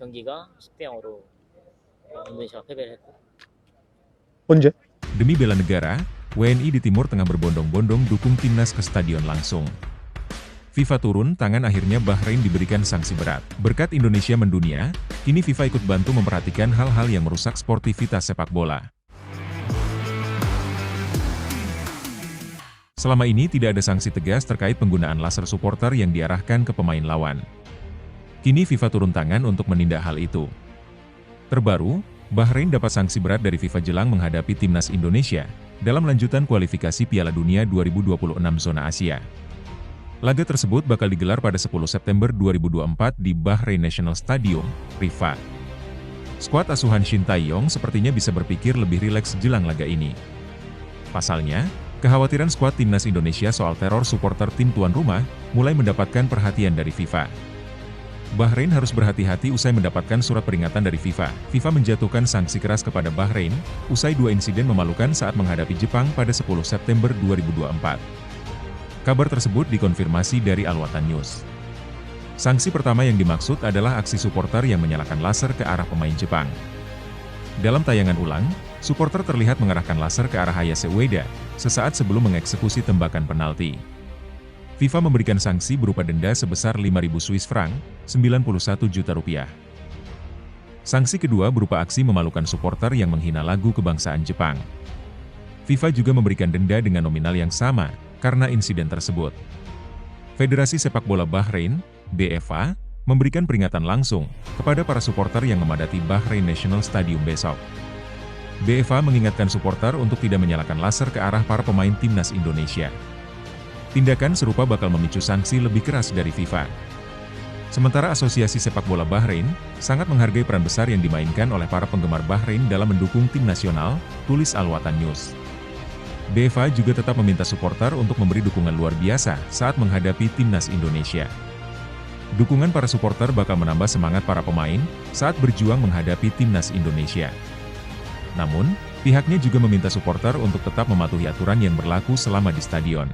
경기가 10대 0으로 인도네시아가 패배를 했고. 언제? Demi bela negara, WNI di Timur Tengah berbondong-bondong dukung timnas ke stadion langsung. FIFA turun tangan, akhirnya Bahrain diberikan sanksi berat. Berkat Indonesia mendunia, kini FIFA ikut bantu memperhatikan hal-hal yang merusak sportivitas sepak bola. Selama ini tidak ada sanksi tegas terkait penggunaan laser supporter yang diarahkan ke pemain lawan. Kini FIFA turun tangan untuk menindak hal itu. Terbaru, Bahrain dapat sanksi berat dari FIFA jelang menghadapi timnas Indonesia dalam lanjutan kualifikasi Piala Dunia 2026 zona Asia. Laga tersebut bakal digelar pada 10 September 2024 di Bahrain National Stadium, Riyadh. Skuad asuhan Shin Tae-yong sepertinya bisa berpikir lebih rileks jelang laga ini. Pasalnya, kekhawatiran skuad timnas Indonesia soal teror supporter tim tuan rumah mulai mendapatkan perhatian dari FIFA. Bahrain harus berhati-hati usai mendapatkan surat peringatan dari FIFA. FIFA menjatuhkan sanksi keras kepada Bahrain, usai 2 insiden memalukan saat menghadapi Jepang pada 10 September 2024. Kabar tersebut dikonfirmasi dari Al Watan News. Sanksi pertama yang dimaksud adalah aksi supporter yang menyalakan laser ke arah pemain Jepang. Dalam tayangan ulang, supporter terlihat mengarahkan laser ke arah Hayase Ueda, sesaat sebelum mengeksekusi tembakan penalti. FIFA memberikan sanksi berupa denda sebesar 5.000 Swiss franc, 91 juta rupiah. Sanksi kedua berupa aksi memalukan supporter yang menghina lagu kebangsaan Jepang. FIFA juga memberikan denda dengan nominal yang sama karena insiden tersebut. Federasi Sepak Bola Bahrain, BFA, memberikan peringatan langsung kepada para supporter yang memadati Bahrain National Stadium besok. BFA mengingatkan supporter untuk tidak menyalakan laser ke arah para pemain timnas Indonesia. Tindakan serupa bakal memicu sanksi lebih keras dari FIFA. Sementara Asosiasi Sepak Bola Bahrain sangat menghargai peran besar yang dimainkan oleh para penggemar Bahrain dalam mendukung tim nasional, tulis Al Watan News. BFA juga tetap meminta supporter untuk memberi dukungan luar biasa saat menghadapi timnas Indonesia. Dukungan para supporter bakal menambah semangat para pemain saat berjuang menghadapi timnas Indonesia. Namun, pihaknya juga meminta supporter untuk tetap mematuhi aturan yang berlaku selama di stadion.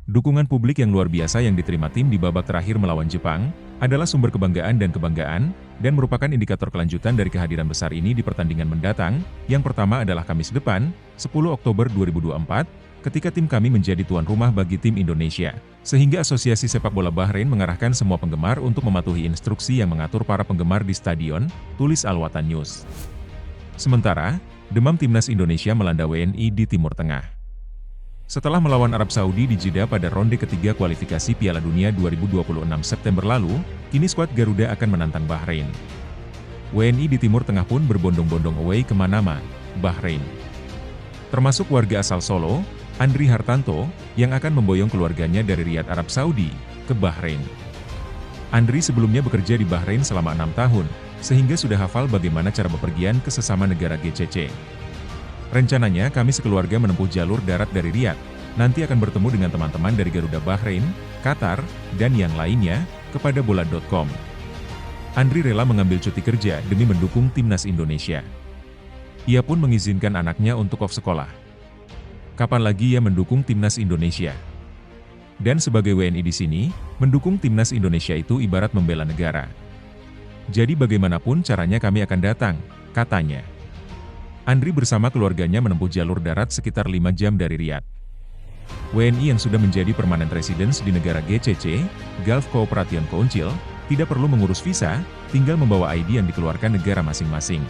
Dukungan publik yang luar biasa yang diterima tim di babak terakhir melawan Jepang adalah sumber kebanggaan dan merupakan indikator kelanjutan dari kehadiran besar ini di pertandingan mendatang. Yang pertama adalah Kamis depan, 10 Oktober 2024, ketika tim kami menjadi tuan rumah bagi tim Indonesia, sehingga Asosiasi Sepak Bola Bahrain mengarahkan semua penggemar untuk mematuhi instruksi yang mengatur para penggemar di stadion, tulis Al Watan News. Sementara, demam timnas Indonesia melanda WNI di Timur Tengah. Setelah melawan Arab Saudi di Jeddah pada ronde ketiga kualifikasi Piala Dunia 2026 September lalu, kini skuad Garuda akan menantang Bahrain. WNI di Timur Tengah pun berbondong-bondong away ke Manama, Bahrain. Termasuk warga asal Solo, Andri Hartanto, yang akan memboyong keluarganya dari Riyadh, Arab Saudi, ke Bahrain. Andri sebelumnya bekerja di Bahrain selama 6 tahun, sehingga sudah hafal bagaimana cara bepergian ke sesama negara GCC. Rencananya kami sekeluarga menempuh jalur darat dari Riyadh, nanti akan bertemu dengan teman-teman dari Garuda Bahrain, Qatar, dan yang lainnya, kepada bola.com. Andri rela mengambil cuti kerja demi mendukung timnas Indonesia. Ia pun mengizinkan anaknya untuk off sekolah. Kapan lagi ia mendukung timnas Indonesia? Dan sebagai WNI di sini, mendukung timnas Indonesia itu ibarat membela negara. Jadi bagaimanapun caranya kami akan datang, katanya. Andri bersama keluarganya menempuh jalur darat sekitar 5 jam dari Riyadh. WNI yang sudah menjadi permanent residence di negara GCC, Gulf Cooperation Council, tidak perlu mengurus visa, tinggal membawa ID yang dikeluarkan negara masing-masing.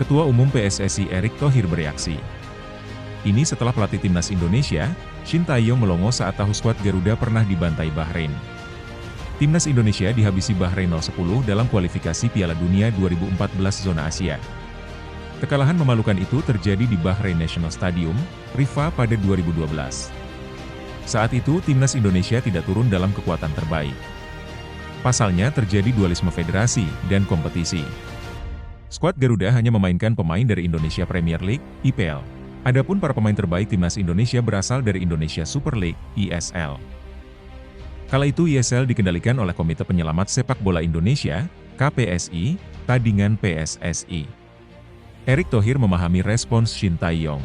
Ketua Umum PSSI Erick Thohir bereaksi. Ini setelah pelatih timnas Indonesia, Shin Tae-yong melongo saat tahu skuad Garuda pernah dibantai Bahrain. Timnas Indonesia dihabisi Bahrain 0-10 dalam kualifikasi Piala Dunia 2014 zona Asia. Kekalahan memalukan itu terjadi di Bahrain National Stadium, Riyadh pada 2012. Saat itu timnas Indonesia tidak turun dalam kekuatan terbaik. Pasalnya terjadi dualisme federasi dan kompetisi. Skuad Garuda hanya memainkan pemain dari Indonesia Premier League, IPL. Adapun para pemain terbaik timnas Indonesia berasal dari Indonesia Super League, ISL. Kala itu ISL dikendalikan oleh Komite Penyelamat Sepak Bola Indonesia, KPSI, tandingan PSSI. Erick Thohir memahami respons Shin Tae-yong.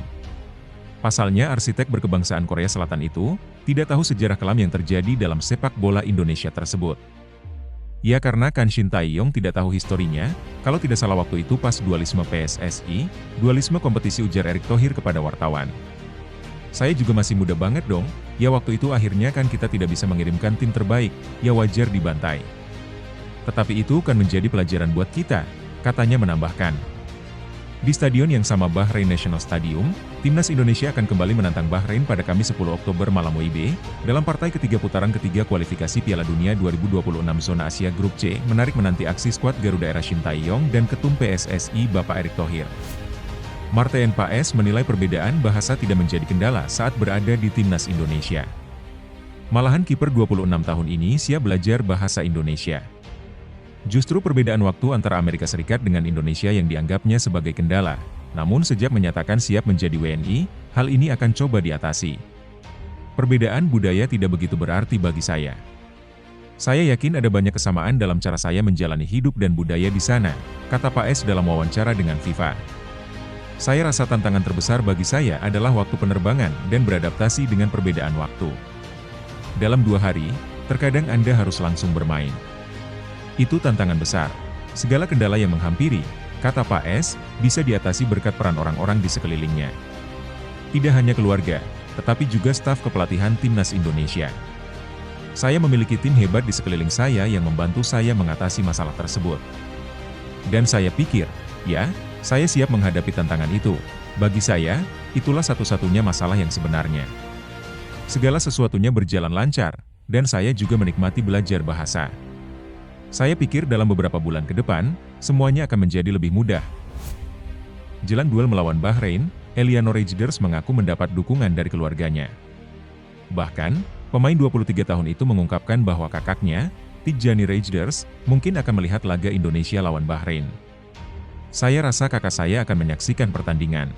Pasalnya arsitek berkebangsaan Korea Selatan itu tidak tahu sejarah kelam yang terjadi dalam sepak bola Indonesia tersebut. Ya karena kan Shin Tae-yong tidak tahu historinya, kalau tidak salah waktu itu pas dualisme PSSI, dualisme kompetisi, ujar Erick Thohir kepada wartawan. Saya juga masih muda banget dong, ya waktu itu akhirnya kan kita tidak bisa mengirimkan tim terbaik, ya wajar dibantai. Tetapi itu kan menjadi pelajaran buat kita, katanya menambahkan. Di stadion yang sama Bahrain National Stadium, Timnas Indonesia akan kembali menantang Bahrain pada Kamis 10 Oktober malam WIB, dalam partai ketiga putaran ketiga kualifikasi Piala Dunia 2026 Zona Asia Grup C. Menarik menanti aksi skuad Garuda era Shin Tae-yong dan Ketum PSSI Bapak Erick Thohir. Martin Paes menilai perbedaan bahasa tidak menjadi kendala saat berada di Timnas Indonesia. Malahan kiper 26 tahun ini siap belajar bahasa Indonesia. Justru perbedaan waktu antara Amerika Serikat dengan Indonesia yang dianggapnya sebagai kendala. Namun sejak menyatakan siap menjadi WNI, hal ini akan coba diatasi. Perbedaan budaya tidak begitu berarti bagi saya. Saya yakin ada banyak kesamaan dalam cara saya menjalani hidup dan budaya di sana, kata Paes dalam wawancara dengan FIFA. Saya rasa tantangan terbesar bagi saya adalah waktu penerbangan dan beradaptasi dengan perbedaan waktu. Dalam 2 hari, terkadang Anda harus langsung bermain. Itu tantangan besar. Segala kendala yang menghampiri, kata Paes, bisa diatasi berkat peran orang-orang di sekelilingnya. Tidak hanya keluarga, tetapi juga staf kepelatihan Timnas Indonesia. Saya memiliki tim hebat di sekeliling saya yang membantu saya mengatasi masalah tersebut. Dan saya pikir, ya, saya siap menghadapi tantangan itu. Bagi saya, itulah satu-satunya masalah yang sebenarnya. Segala sesuatunya berjalan lancar, dan saya juga menikmati belajar bahasa. Saya pikir dalam beberapa bulan ke depan, semuanya akan menjadi lebih mudah. Jelang duel melawan Bahrain, Eliano Rejders mengaku mendapat dukungan dari keluarganya. Bahkan, pemain 23 tahun itu mengungkapkan bahwa kakaknya, Tijani Rejders, mungkin akan melihat laga Indonesia lawan Bahrain. Saya rasa kakak saya akan menyaksikan pertandingan.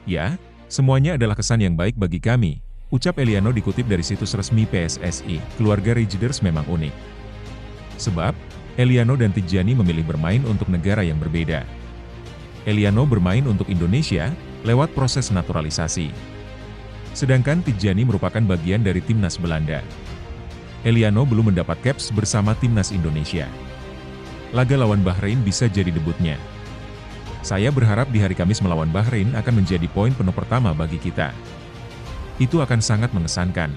Ya, semuanya adalah kesan yang baik bagi kami, ucap Eliano dikutip dari situs resmi PSSI. Keluarga Rejders memang unik. Sebab, Eliano dan Tijani memilih bermain untuk negara yang berbeda. Eliano bermain untuk Indonesia, lewat proses naturalisasi. Sedangkan Tijani merupakan bagian dari Timnas Belanda. Eliano belum mendapat caps bersama Timnas Indonesia. Laga lawan Bahrain bisa jadi debutnya. Saya berharap di hari Kamis melawan Bahrain akan menjadi poin penuh pertama bagi kita. Itu akan sangat mengesankan.